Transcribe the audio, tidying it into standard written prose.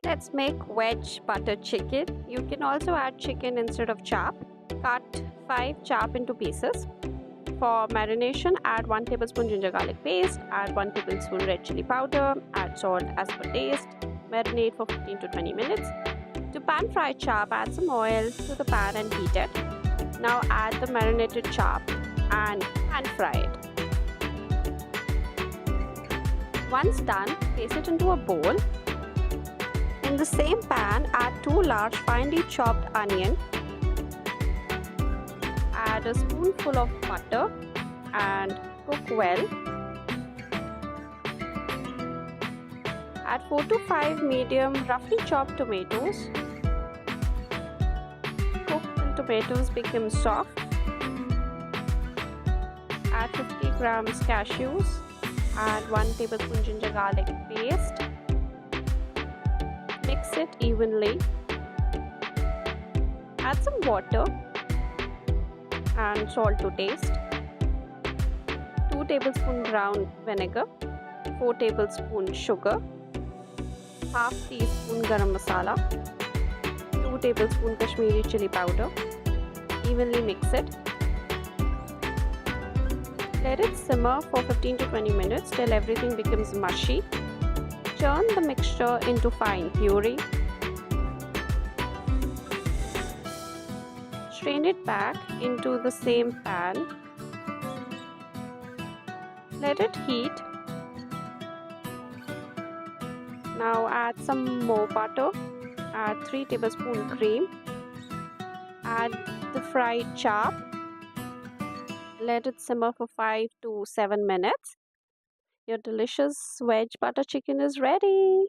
Let's make veg butter chicken. You can also add chicken instead of chop. Cut 5 chop into pieces. For marination, add 1 tablespoon ginger garlic paste, add 1 tablespoon red chilli powder, add salt as per taste. Marinate for 15 to 20 minutes. To pan fry chop, add some oil to the pan and heat it. Now add the marinated chop and pan fry it. Once done, place it into a bowl. In the same pan, add 2 large finely chopped onion. Add a spoonful of butter and cook well. Add 4 to 5 medium roughly chopped tomatoes. Cook till tomatoes become soft. Add 50 grams cashews. Add 1 tablespoon ginger garlic paste. Mix it evenly. Add some water and salt to taste. 2 tablespoon brown vinegar. 4 tablespoon sugar. Half teaspoon garam masala. 2 tablespoon Kashmiri chilli powder. Evenly mix it. Let it simmer for 15 to 20 minutes till everything becomes mushy. Turn the mixture into fine puree. Strain it back into the same pan. Let it heat. Now add some more butter. Add 3 tablespoon cream. Add the fried chop. Let it simmer for 5 to 7 minutes. Your delicious veg butter chicken is ready.